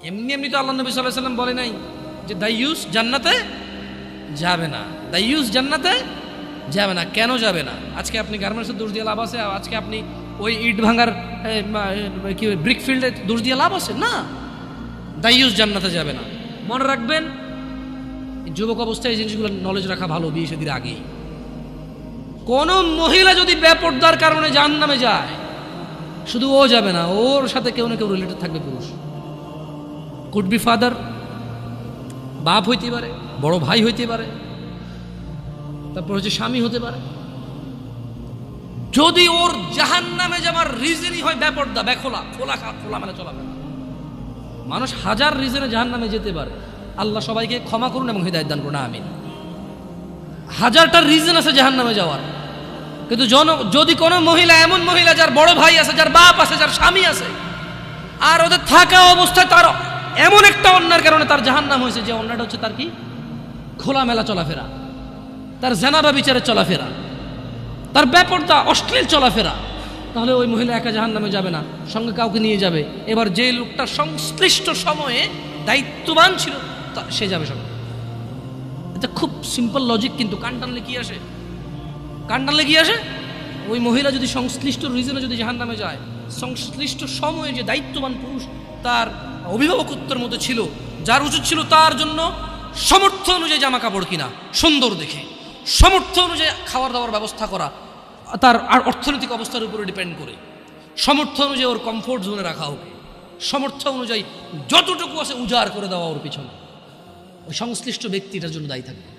এমনি এমনি তো আল্লাহ নবী সাল্লাল্লাহু আলাইহি ওয়াসাল্লাম বলে নাই যে দাইয়ুস জান্নাতে যাবে না, দাইয়ুস জান্নাতে যাবে না। কেন যাবে না? আজকে আপনি গার্মেন্টসের দোষ দিয়ে লাভ আছে? আজকে আপনি ওই ইট ভাঙার কি ব্রিক ফিল্ডে দোষ দিয়ে লাভ আছে? না, দাইয়ুস জান্নাতে যাবে না। মনে রাখবেন, যুবক অবস্থায় এই জিনিসগুলো নলেজ রাখা ভালো। বিয়ে শাদীর আগেই কোন মহিলা যদি বেপরদার কারণে জাহান্নামে যায়, শুধু ও যাবে না, ওর সাথে কেউ না কেউ রিলেটেড থাকবে। পুরুষ কুড বি ফাদার, বাপ হইতে পারে, বড় ভাই হইতে পারে, তারপর হচ্ছে স্বামী হতে পারে। যদি ওর জাহান্নামে যাবার রিজনই হয় বেপরদা, বেখোলা, খোলা মানে চলাফেরা। মানুষ হাজার রিজনে জাহান্নামে যেতে পারে। আল্লাহ সবাইকে ক্ষমা করুন এবং হিদায়াত দান করুন, আমিন। হাজারটা রিজন আছে জাহান্নামে যাওয়ার, কিন্তু যদি কোনো মহিলা, এমন মহিলা যার বড় ভাই আছে, যার বাপ আছে, যার স্বামী আছে, আর ওদের থাকা অবস্থায় তার এমন একটা অন্যায়ের কারণে তার জাহান্নাম হয়েছে, যে অন্যটা হচ্ছে তার কি খোলামেলা চলাফেরা, তার জেনাবা বিচারের চলাফেরা, তার বেপরদা অশ্লীল চলাফেরা, তাহলে ওই মহিলা একা জাহান্নামে যাবে না, সঙ্গে কাউকে নিয়ে যাবে। এবার যে লোকটা সংশ্লিষ্ট সময়ে দায়িত্ববান ছিল সে যাবে সঙ্গে। এটা খুব সিম্পল লজিক, কিন্তু কান টানলে কি আসে? কান টানলে কি আসে? ওই মহিলা যদি সংশ্লিষ্ট রিজনে যদি জাহান্নামে যায়, সংশ্লিষ্ট সময়ে যে দায়িত্ববান পুরুষ তার অভিভাবকত্বের মতো ছিল, যার উচিত ছিল তার জন্য সামর্থ্য অনুযায়ী জামা কাপড় কিনা সুন্দর দেখে, সামর্থ্য অনুযায়ী খাওয়ার দাওয়ার ব্যবস্থা করা, তার আর অর্থনৈতিক অবস্থার উপরে ডিপেন্ড করে, সামর্থ্য অনুযায়ী ওর কমফোর্ট জোনে রাখা হোক, সামর্থ্য অনুযায়ী যতটুকু আছে উজাড় করে দেওয়া ওর পিছনে, ওই সংশ্লিষ্ট ব্যক্তিটার জন্য দায়ী থাকবে।